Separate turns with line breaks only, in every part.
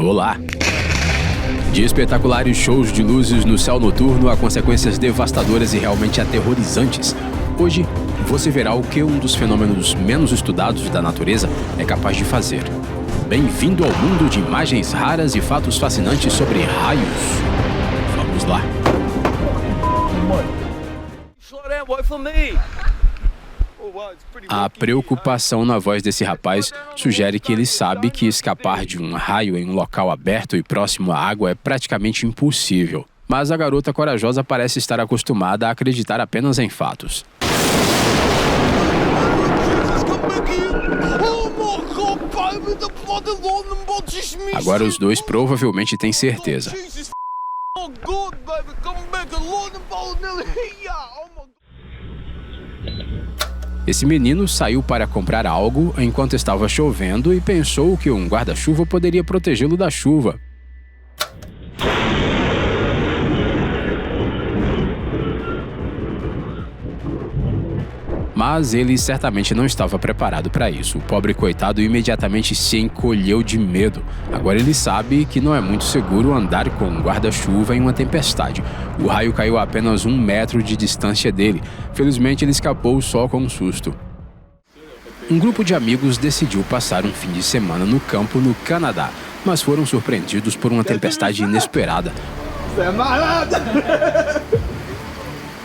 Olá! De espetaculares shows de luzes no céu noturno a consequências devastadoras e realmente aterrorizantes, hoje você verá o que um dos fenômenos menos estudados da natureza é capaz de fazer. Bem-vindo ao mundo de imagens raras e fatos fascinantes sobre raios. Vamos lá! A preocupação na voz desse rapaz sugere que ele sabe que escapar de um raio em um local aberto e próximo à água é praticamente impossível. Mas a garota corajosa parece estar acostumada a acreditar apenas em fatos. Agora os dois provavelmente têm certeza. Esse menino saiu para comprar algo enquanto estava chovendo e pensou que um guarda-chuva poderia protegê-lo da chuva. Mas ele certamente não estava preparado para isso. O pobre coitado imediatamente se encolheu de medo. Agora ele sabe que não é muito seguro andar com um guarda-chuva em uma tempestade. O raio caiu a apenas 1 metro de distância dele. Felizmente ele escapou só com um susto. Um grupo de amigos decidiu passar um fim de semana no campo no Canadá, mas foram surpreendidos por uma tempestade inesperada.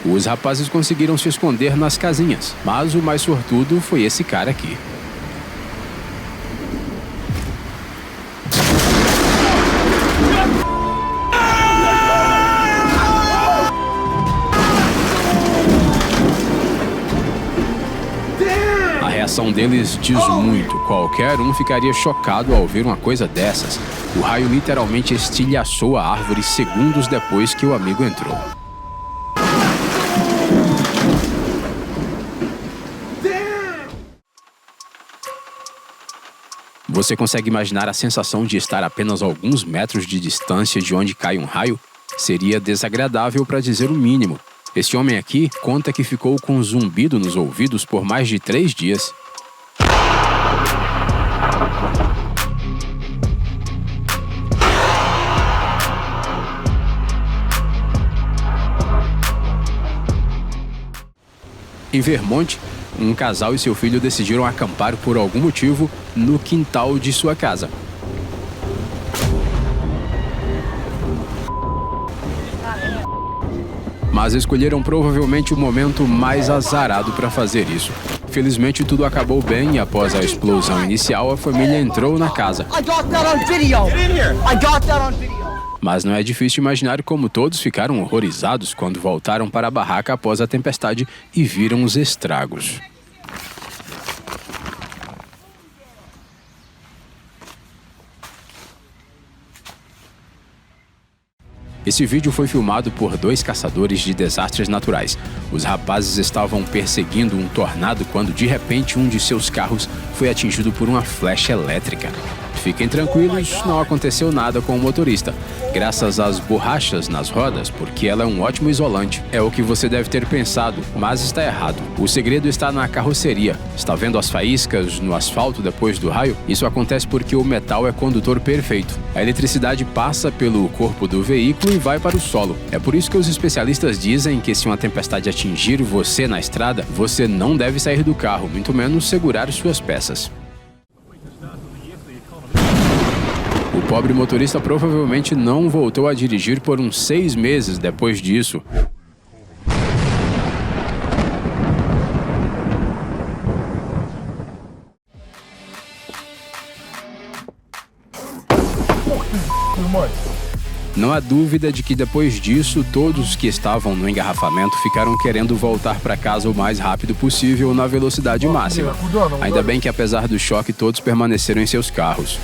Os rapazes conseguiram se esconder nas casinhas, mas o mais sortudo foi esse cara aqui. A reação deles diz muito. Qualquer um ficaria chocado ao ver uma coisa dessas. O raio literalmente estilhaçou a árvore segundos depois que o amigo entrou. Você consegue imaginar a sensação de estar a apenas alguns metros de distância de onde cai um raio? Seria desagradável para dizer o mínimo. Este homem aqui conta que ficou com um zumbido nos ouvidos por mais de 3 dias. Em Vermont, um casal e seu filho decidiram acampar por algum motivo no quintal de sua casa. Mas escolheram provavelmente o momento mais azarado para fazer isso. Felizmente tudo acabou bem e após a explosão inicial a família entrou na casa. Mas não é difícil imaginar como todos ficaram horrorizados quando voltaram para a barraca após a tempestade e viram os estragos. Esse vídeo foi filmado por 2 caçadores de desastres naturais. Os rapazes estavam perseguindo um tornado quando de repente um de seus carros foi atingido por uma flecha elétrica. Fiquem tranquilos, não aconteceu nada com o motorista, graças às borrachas nas rodas, porque ela é um ótimo isolante. É o que você deve ter pensado, mas está errado. O segredo está na carroceria. Está vendo as faíscas no asfalto depois do raio? Isso acontece porque o metal é condutor perfeito. A eletricidade passa pelo corpo do veículo e vai para o solo. É por isso que os especialistas dizem que se uma tempestade atingir você na estrada, você não deve sair do carro, muito menos segurar suas peças. O pobre motorista provavelmente não voltou a dirigir por uns 6 meses depois disso. Não há dúvida de que depois disso, todos que estavam no engarrafamento ficaram querendo voltar para casa o mais rápido possível na velocidade máxima. Ainda bem que apesar do choque, todos permaneceram em seus carros.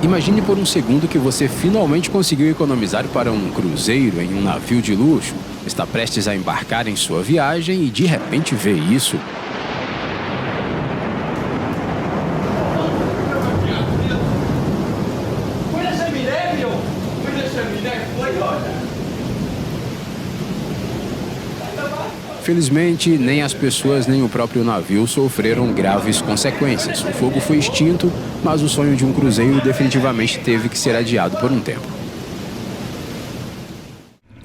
Imagine por um segundo que você finalmente conseguiu economizar para um cruzeiro em um navio de luxo. Está prestes a embarcar em sua viagem e de repente vê isso. Felizmente, nem as pessoas nem o próprio navio sofreram graves consequências. O fogo foi extinto, mas o sonho de um cruzeiro definitivamente teve que ser adiado por um tempo.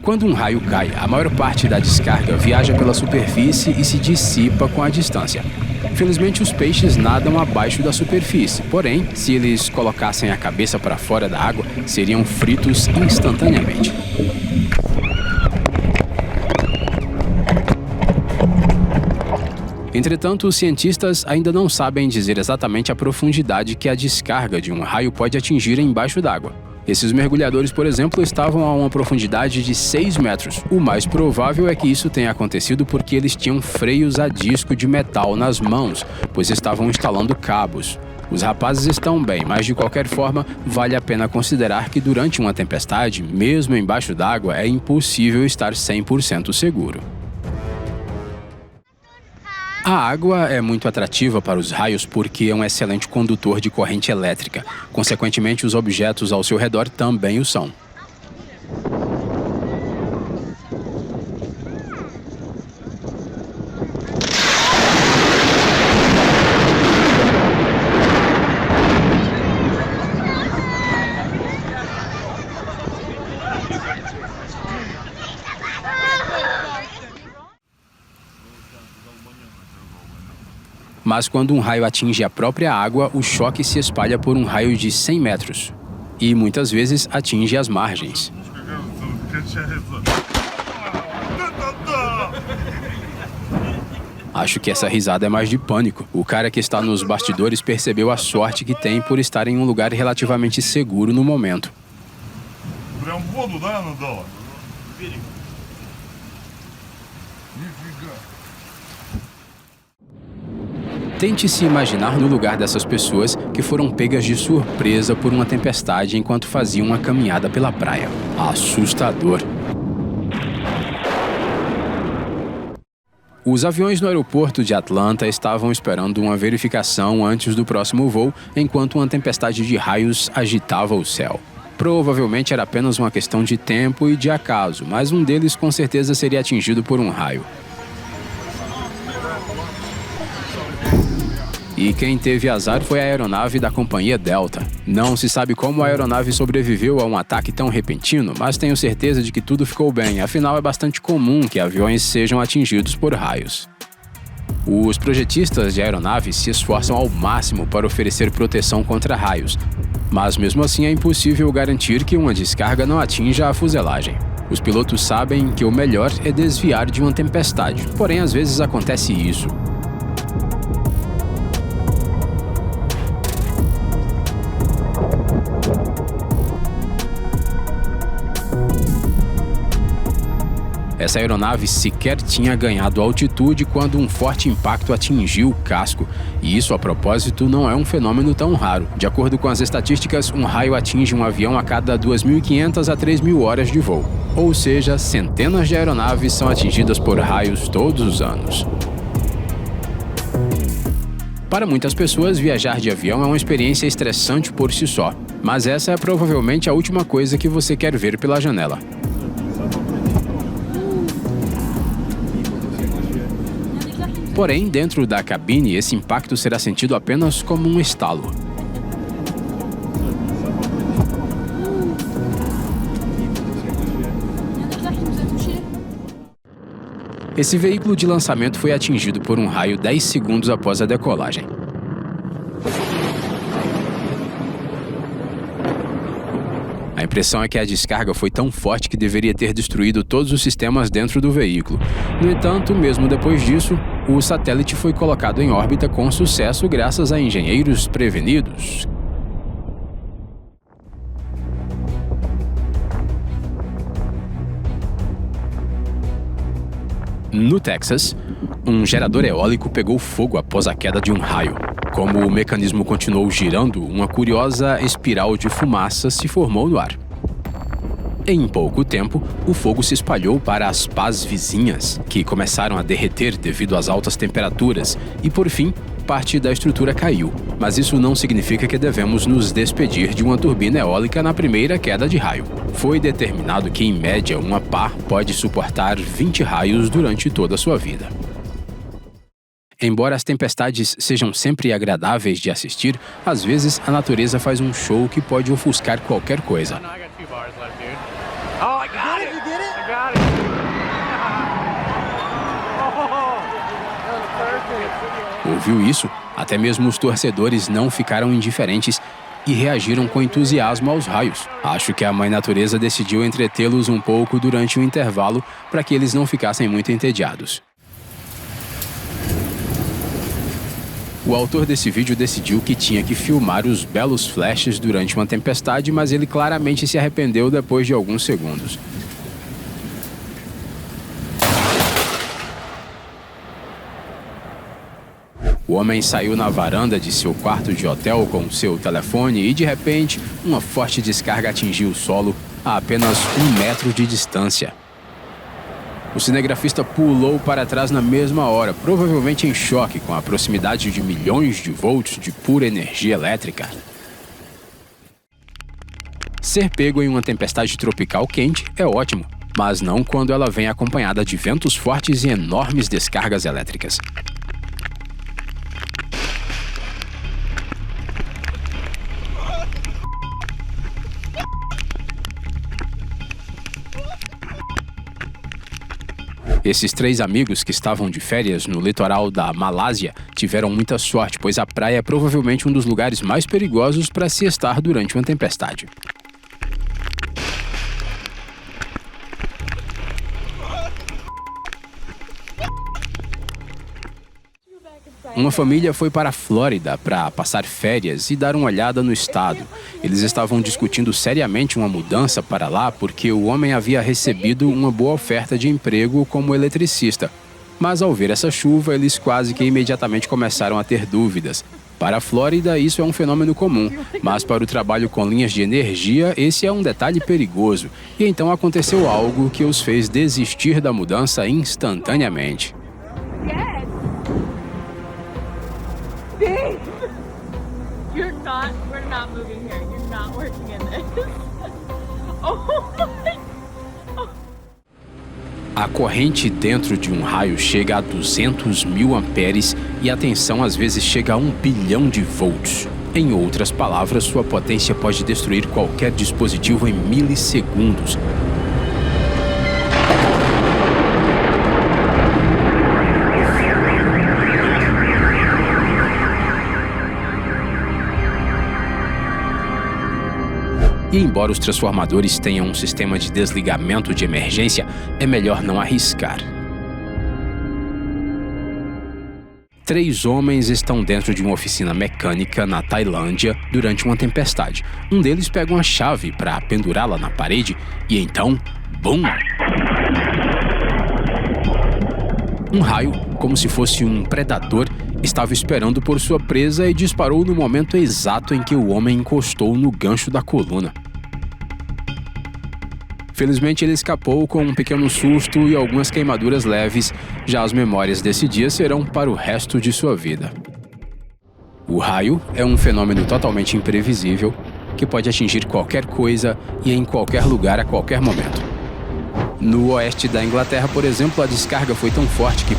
Quando um raio cai, a maior parte da descarga viaja pela superfície e se dissipa com a distância. Felizmente, os peixes nadam abaixo da superfície, porém, se eles colocassem a cabeça para fora da água, seriam fritos instantaneamente. Entretanto, os cientistas ainda não sabem dizer exatamente a profundidade que a descarga de um raio pode atingir embaixo d'água. Esses mergulhadores, por exemplo, estavam a uma profundidade de 6 metros. O mais provável é que isso tenha acontecido porque eles tinham freios a disco de metal nas mãos, pois estavam instalando cabos. Os rapazes estão bem, mas de qualquer forma, vale a pena considerar que durante uma tempestade, mesmo embaixo d'água, é impossível estar 100% seguro. A água é muito atrativa para os raios porque é um excelente condutor de corrente elétrica. Consequentemente, os objetos ao seu redor também o são. Mas quando um raio atinge a própria água, o choque se espalha por um raio de 100 metros e muitas vezes atinge as margens. Acho que essa risada é mais de pânico. O cara que está nos bastidores percebeu a sorte que tem por estar em um lugar relativamente seguro no momento. Tente se imaginar no lugar dessas pessoas que foram pegas de surpresa por uma tempestade enquanto faziam uma caminhada pela praia. Assustador. Os aviões no aeroporto de Atlanta estavam esperando uma verificação antes do próximo voo, enquanto uma tempestade de raios agitava o céu. Provavelmente era apenas uma questão de tempo e de acaso, mas um deles com certeza seria atingido por um raio. E quem teve azar foi a aeronave da companhia Delta. Não se sabe como a aeronave sobreviveu a um ataque tão repentino, mas tenho certeza de que tudo ficou bem, afinal é bastante comum que aviões sejam atingidos por raios. Os projetistas de aeronaves se esforçam ao máximo para oferecer proteção contra raios, mas mesmo assim é impossível garantir que uma descarga não atinja a fuselagem. Os pilotos sabem que o melhor é desviar de uma tempestade, porém às vezes acontece isso. Essa aeronave sequer tinha ganhado altitude quando um forte impacto atingiu o casco. E isso, a propósito, não é um fenômeno tão raro. De acordo com as estatísticas, um raio atinge um avião a cada 2.500 a 3.000 horas de voo. Ou seja, centenas de aeronaves são atingidas por raios todos os anos. Para muitas pessoas, viajar de avião é uma experiência estressante por si só. Mas essa é provavelmente a última coisa que você quer ver pela janela. Porém, dentro da cabine, esse impacto será sentido apenas como um estalo. Esse veículo de lançamento foi atingido por um raio 10 segundos após a decolagem. A impressão é que a descarga foi tão forte que deveria ter destruído todos os sistemas dentro do veículo. No entanto, mesmo depois disso, o satélite foi colocado em órbita com sucesso graças a engenheiros prevenidos. No Texas, um gerador eólico pegou fogo após a queda de um raio. Como o mecanismo continuou girando, uma curiosa espiral de fumaça se formou no ar. Em pouco tempo, o fogo se espalhou para as pás vizinhas, que começaram a derreter devido às altas temperaturas, e por fim, parte da estrutura caiu. Mas isso não significa que devemos nos despedir de uma turbina eólica na primeira queda de raio. Foi determinado que, em média, uma pá pode suportar 20 raios durante toda a sua vida. Embora as tempestades sejam sempre agradáveis de assistir, às vezes a natureza faz um show que pode ofuscar qualquer coisa. Ouviu isso? Até mesmo os torcedores não ficaram indiferentes e reagiram com entusiasmo aos raios. Acho que a Mãe Natureza decidiu entretê-los um pouco durante o intervalo para que eles não ficassem muito entediados. O autor desse vídeo decidiu que tinha que filmar os belos flashes durante uma tempestade, mas ele claramente se arrependeu depois de alguns segundos. O homem saiu na varanda de seu quarto de hotel com seu telefone e, de repente, uma forte descarga atingiu o solo a apenas 1 metro de distância. O cinegrafista pulou para trás na mesma hora, provavelmente em choque com a proximidade de milhões de volts de pura energia elétrica. Ser pego em uma tempestade tropical quente é ótimo, mas não quando ela vem acompanhada de ventos fortes e enormes descargas elétricas. Esses 3 amigos que estavam de férias no litoral da Malásia tiveram muita sorte, pois a praia é provavelmente um dos lugares mais perigosos para se estar durante uma tempestade. Uma família foi para a Flórida para passar férias e dar uma olhada no estado. Eles estavam discutindo seriamente uma mudança para lá porque o homem havia recebido uma boa oferta de emprego como eletricista. Mas ao ver essa chuva, eles quase que imediatamente começaram a ter dúvidas. Para a Flórida, isso é um fenômeno comum, mas para o trabalho com linhas de energia, esse é um detalhe perigoso. E então aconteceu algo que os fez desistir da mudança instantaneamente.
We're not moving here. You're not working in this. Oh my.
A corrente dentro de um raio chega a 200.000 amperes e a tensão às vezes chega a 1 bilhão de volts. Em outras palavras, sua potência pode destruir qualquer dispositivo em milissegundos. E embora os transformadores tenham um sistema de desligamento de emergência, é melhor não arriscar. 3 homens estão dentro de uma oficina mecânica na Tailândia durante uma tempestade. Um deles pega uma chave para pendurá-la na parede e então, BUM! Um raio, como se fosse um predador, estava esperando por sua presa e disparou no momento exato em que o homem encostou no gancho da coluna. Felizmente ele escapou com um pequeno susto e algumas queimaduras leves, já as memórias desse dia serão para o resto de sua vida. O raio é um fenômeno totalmente imprevisível que pode atingir qualquer coisa e em qualquer lugar a qualquer momento. No oeste da Inglaterra, por exemplo, a descarga foi tão forte que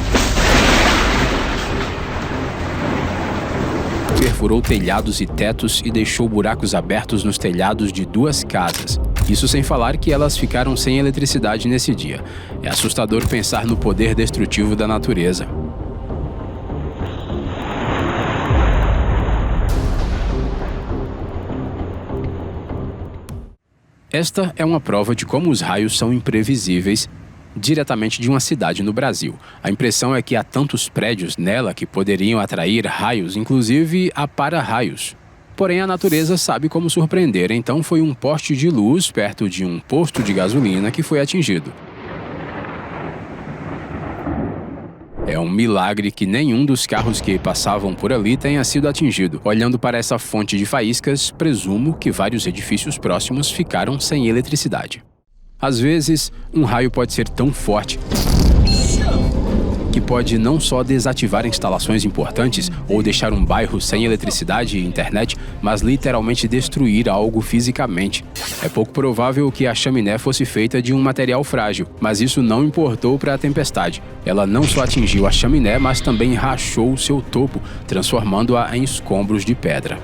perfurou telhados e tetos e deixou buracos abertos nos telhados de 2 casas. Isso sem falar que elas ficaram sem eletricidade nesse dia. É assustador pensar no poder destrutivo da natureza. Esta é uma prova de como os raios são imprevisíveis diretamente de uma cidade no Brasil. A impressão é que há tantos prédios nela que poderiam atrair raios, inclusive a para-raios. Porém, a natureza sabe como surpreender, então foi um poste de luz perto de um posto de gasolina que foi atingido. É um milagre que nenhum dos carros que passavam por ali tenha sido atingido. Olhando para essa fonte de faíscas, presumo que vários edifícios próximos ficaram sem eletricidade. Às vezes, um raio pode ser tão forte que pode não só desativar instalações importantes ou deixar um bairro sem eletricidade e internet, mas literalmente destruir algo fisicamente. É pouco provável que a chaminé fosse feita de um material frágil, mas isso não importou para a tempestade. Ela não só atingiu a chaminé, mas também rachou o seu topo, transformando-a em escombros de pedra.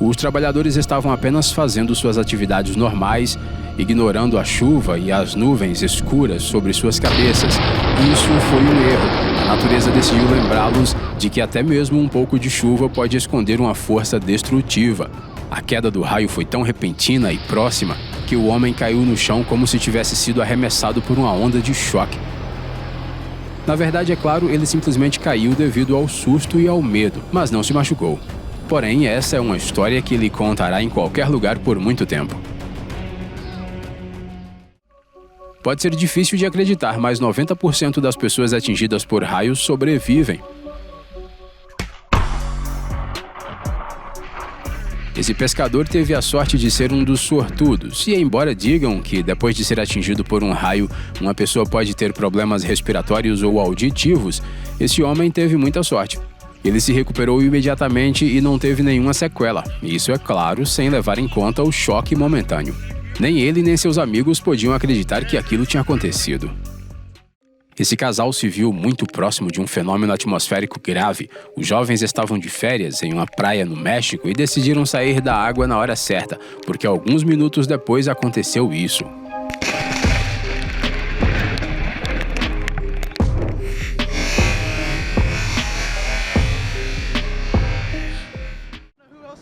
Os trabalhadores estavam apenas fazendo suas atividades normais, ignorando a chuva e as nuvens escuras sobre suas cabeças. Isso foi um erro. A natureza decidiu lembrá-los de que até mesmo um pouco de chuva pode esconder uma força destrutiva. A queda do raio foi tão repentina e próxima que o homem caiu no chão como se tivesse sido arremessado por uma onda de choque. Na verdade, é claro, ele simplesmente caiu devido ao susto e ao medo, mas não se machucou. Porém, essa é uma história que ele contará em qualquer lugar por muito tempo. Pode ser difícil de acreditar, mas 90% das pessoas atingidas por raios sobrevivem. Esse pescador teve a sorte de ser um dos sortudos, e embora digam que depois de ser atingido por um raio, uma pessoa pode ter problemas respiratórios ou auditivos, esse homem teve muita sorte. Ele se recuperou imediatamente e não teve nenhuma sequela, isso é claro, sem levar em conta o choque momentâneo. Nem ele nem seus amigos podiam acreditar que aquilo tinha acontecido. Esse casal se viu muito próximo de um fenômeno atmosférico grave. Os jovens estavam de férias em uma praia no México e decidiram sair da água na hora certa, porque alguns minutos depois aconteceu isso.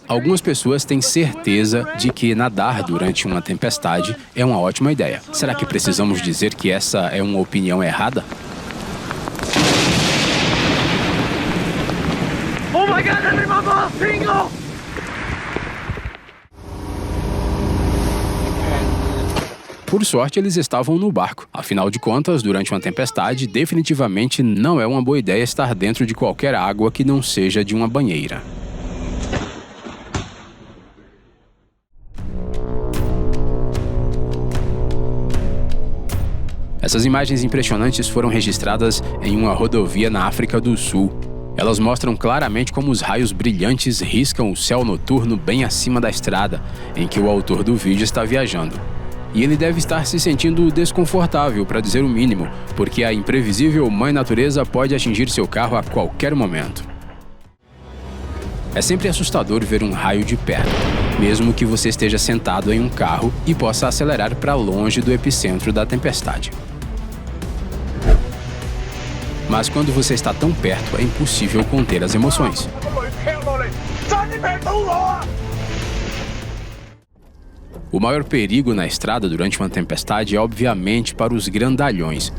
Algumas pessoas têm certeza de que nadar durante uma tempestade é uma ótima ideia. Será que precisamos dizer que essa é uma opinião errada? Oh my God, everyone, bingo! Por sorte, eles estavam no barco. Afinal de contas, durante uma tempestade, definitivamente não é uma boa ideia estar dentro de qualquer água que não seja de uma banheira. Essas imagens impressionantes foram registradas em uma rodovia na África do Sul. Elas mostram claramente como os raios brilhantes riscam o céu noturno bem acima da estrada em que o autor do vídeo está viajando. E ele deve estar se sentindo desconfortável, para dizer o mínimo, porque a imprevisível Mãe Natureza pode atingir seu carro a qualquer momento. É sempre assustador ver um raio de perto, mesmo que você esteja sentado em um carro e possa acelerar para longe do epicentro da tempestade. Mas quando você está tão perto, é impossível conter as emoções. O maior perigo na estrada durante uma tempestade é, obviamente, para os grandalhões.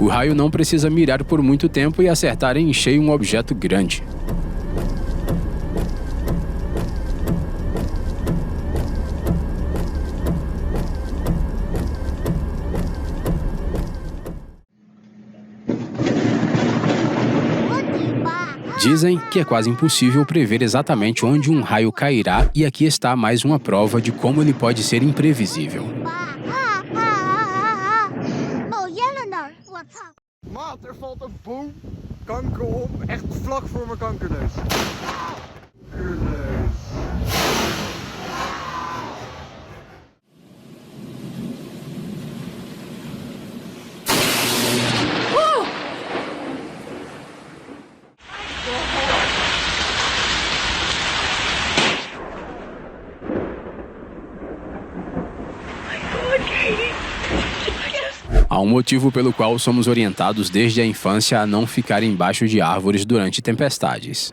O raio não precisa mirar por muito tempo e acertar em cheio um objeto grande. Dizem que é quase impossível prever exatamente onde um raio cairá, e aqui está mais uma prova de como ele pode ser imprevisível.
Maat, er valt een boom, kanker om, echt vlak voor mijn kankerneus.
Há um motivo pelo qual somos orientados desde a infância a não ficar embaixo de árvores durante tempestades.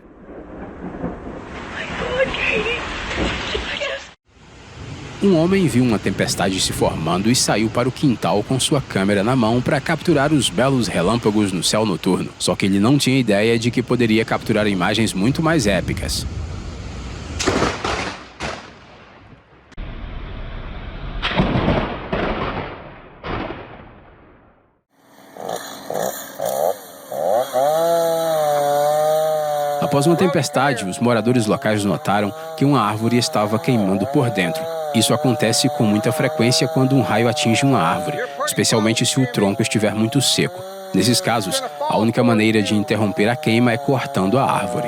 Um homem viu uma tempestade se formando e saiu para o quintal com sua câmera na mão para capturar os belos relâmpagos no céu noturno. Só que ele não tinha ideia de que poderia capturar imagens muito mais épicas. Após uma tempestade, os moradores locais notaram que uma árvore estava queimando por dentro. Isso acontece com muita frequência quando um raio atinge uma árvore, especialmente se o tronco estiver muito seco. Nesses casos, a única maneira de interromper a queima é cortando a árvore.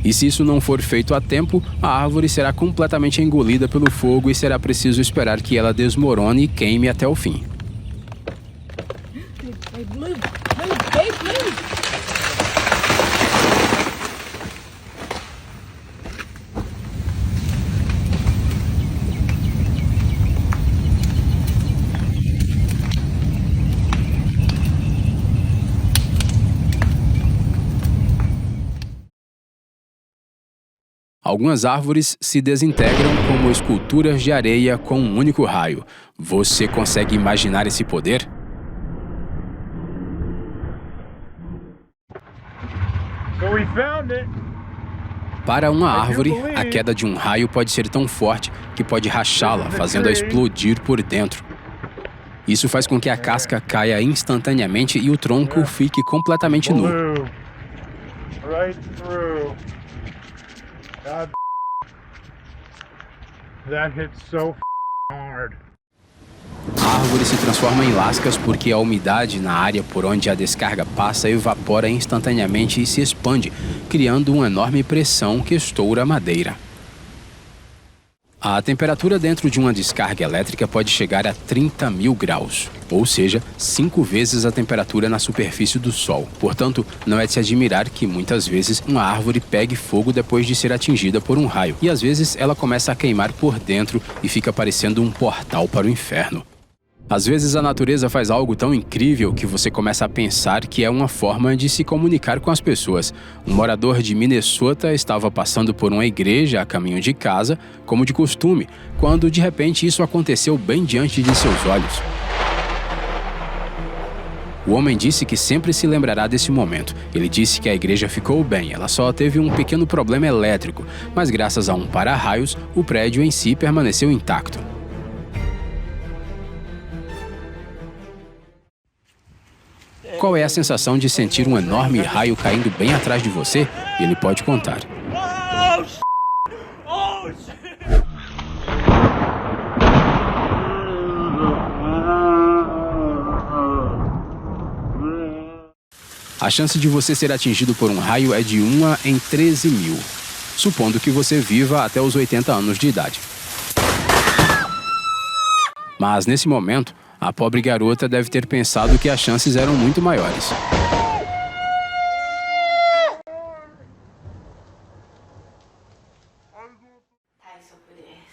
E se isso não for feito a tempo, a árvore será completamente engolida pelo fogo e será preciso esperar que ela desmorone e queime até o fim. Algumas árvores se desintegram como esculturas de areia com um único raio. Você consegue imaginar esse poder? Para uma árvore, a queda de um raio pode ser tão forte que pode rachá-la, fazendo-a explodir por dentro. Isso faz com que a casca caia instantaneamente e o tronco fique completamente nu. A árvore se transforma em lascas porque a umidade na área por onde a descarga passa evapora instantaneamente e se expande, criando uma enorme pressão que estoura a madeira. A temperatura dentro de uma descarga elétrica pode chegar a 30.000 graus, ou seja, 5 vezes a temperatura na superfície do Sol. Portanto, não é de se admirar que muitas vezes uma árvore pegue fogo depois de ser atingida por um raio, e às vezes ela começa a queimar por dentro e fica parecendo um portal para o inferno. Às vezes a natureza faz algo tão incrível que você começa a pensar que é uma forma de se comunicar com as pessoas. Um morador de Minnesota estava passando por uma igreja a caminho de casa, como de costume, quando de repente isso aconteceu bem diante de seus olhos. O homem disse que sempre se lembrará desse momento. Ele disse que a igreja ficou bem, ela só teve um pequeno problema elétrico, mas graças a um para-raios, o prédio em si permaneceu intacto. Qual é a sensação de sentir um enorme raio caindo bem atrás de você? Ele pode contar. A chance de você ser atingido por um raio é de 1 em 13.000, supondo que você viva até os 80 anos de idade. Mas nesse momento, a pobre garota deve ter pensado que as chances eram muito maiores.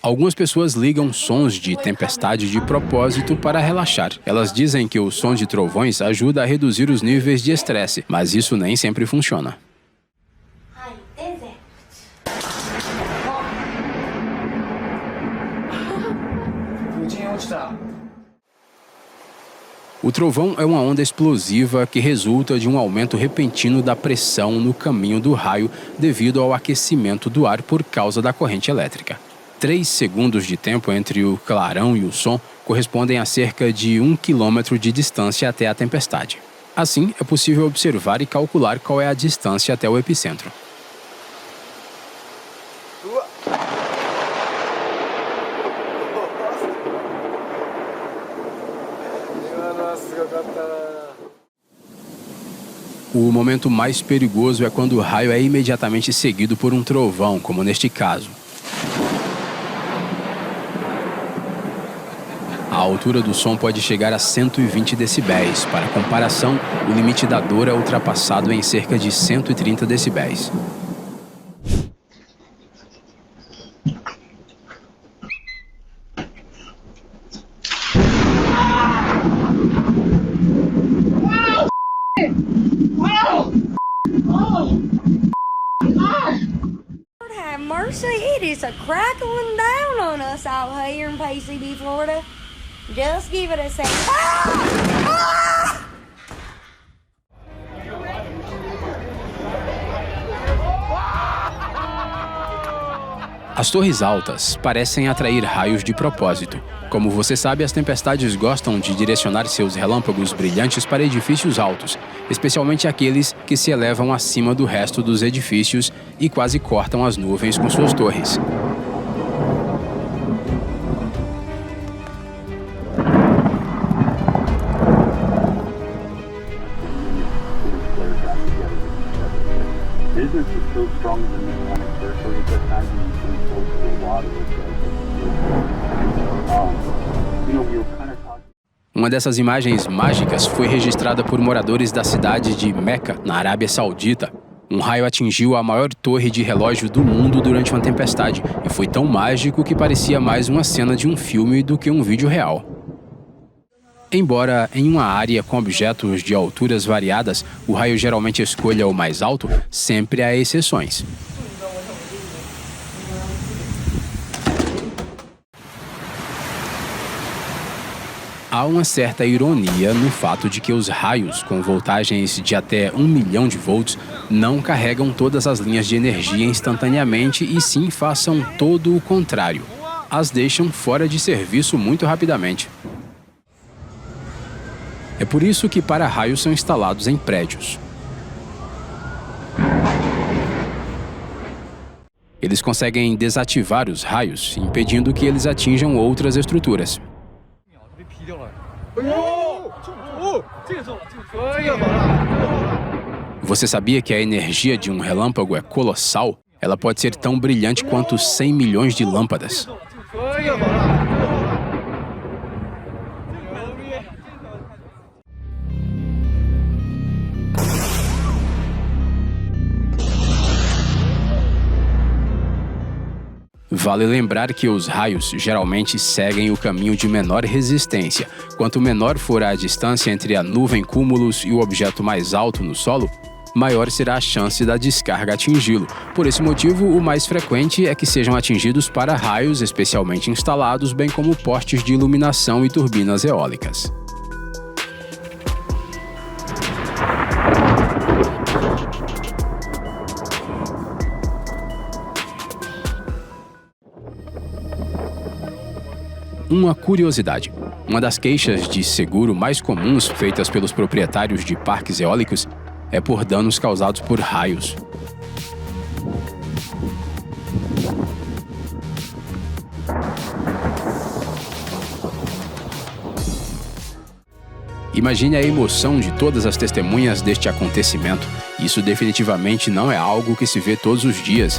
Algumas pessoas ligam sons de tempestade de propósito para relaxar. Elas dizem que o som de trovões ajuda a reduzir os níveis de estresse, mas isso nem sempre funciona. O trovão é uma onda explosiva que resulta de um aumento repentino da pressão no caminho do raio devido ao aquecimento do ar por causa da corrente elétrica. 3 segundos de tempo entre o clarão e o som correspondem a cerca de 1 quilômetro de distância até a tempestade. Assim, é possível observar e calcular qual é a distância até o epicentro. O momento mais perigoso é quando o raio é imediatamente seguido por um trovão, como neste caso. A altura do som pode chegar a 120 decibéis. Para comparação, o limite da dor é ultrapassado em cerca de 130 decibéis.
Mercy, it is a crackling down on us out here in PCB, Florida. Just give it a second.
As torres altas parecem atrair raios de propósito. Como você sabe, as tempestades gostam de direcionar seus relâmpagos brilhantes para edifícios altos, especialmente aqueles que se elevam acima do resto dos edifícios e quase cortam as nuvens com suas torres.
Business is so strong in the Atlantic Territory at that time, we were close to a lot of it. We were kind of talking.
Uma dessas imagens mágicas foi registrada por moradores da cidade de Meca, na Arábia Saudita. Um raio atingiu a maior torre de relógio do mundo durante uma tempestade e foi tão mágico que parecia mais uma cena de um filme do que um vídeo real. Embora em uma área com objetos de alturas variadas, o raio geralmente escolha o mais alto, sempre há exceções. Há uma certa ironia no fato de que os raios com voltagens de até 1 milhão de volts não carregam todas as linhas de energia instantaneamente e sim façam todo o contrário. As deixam fora de serviço muito rapidamente. É por isso que para-raios são instalados em prédios. Eles conseguem desativar os raios, impedindo que eles atinjam outras estruturas. Você sabia que a energia de um relâmpago é colossal? Ela pode ser tão brilhante quanto 100 milhões de lâmpadas. Vale lembrar que os raios geralmente seguem o caminho de menor resistência. Quanto menor for a distância entre a nuvem cúmulos e o objeto mais alto no solo, maior será a chance da descarga atingi-lo. Por esse motivo, o mais frequente é que sejam atingidos para-raios especialmente instalados, bem como postes de iluminação e turbinas eólicas. Uma curiosidade: uma das queixas de seguro mais comuns feitas pelos proprietários de parques eólicos é por danos causados por raios. Imagine a emoção de todas as testemunhas deste acontecimento. Isso definitivamente não é algo que se vê todos os dias.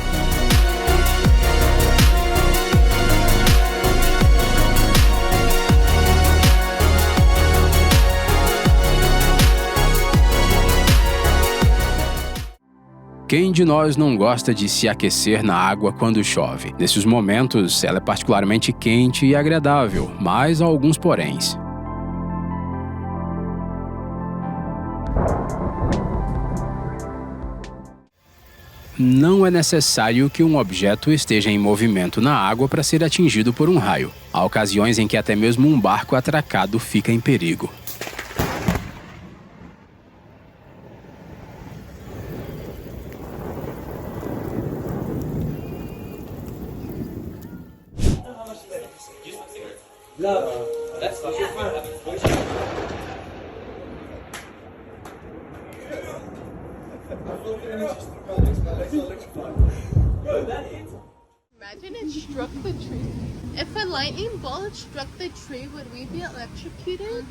Quem de nós não gosta de se aquecer na água quando chove? Nesses momentos, ela é particularmente quente e agradável, mas há alguns poréns. Não é necessário que um objeto esteja em movimento na água para ser atingido por um raio. Há ocasiões em que até mesmo um barco atracado fica em perigo.
Imagine it struck the tree. If a lightning bolt struck the tree, would we be electrocuted?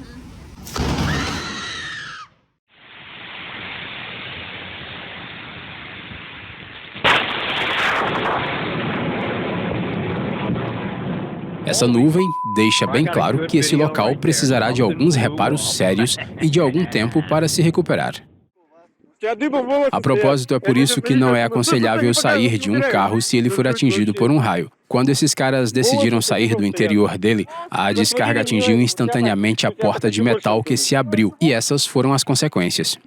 Essa nuvem deixa bem claro que esse local precisará de alguns reparos sérios e de algum tempo para se recuperar. A propósito, é por isso que não é aconselhável sair de um carro se ele for atingido por um raio. Quando esses caras decidiram sair do interior dele, a descarga atingiu instantaneamente a porta de metal que se abriu, e essas foram as consequências.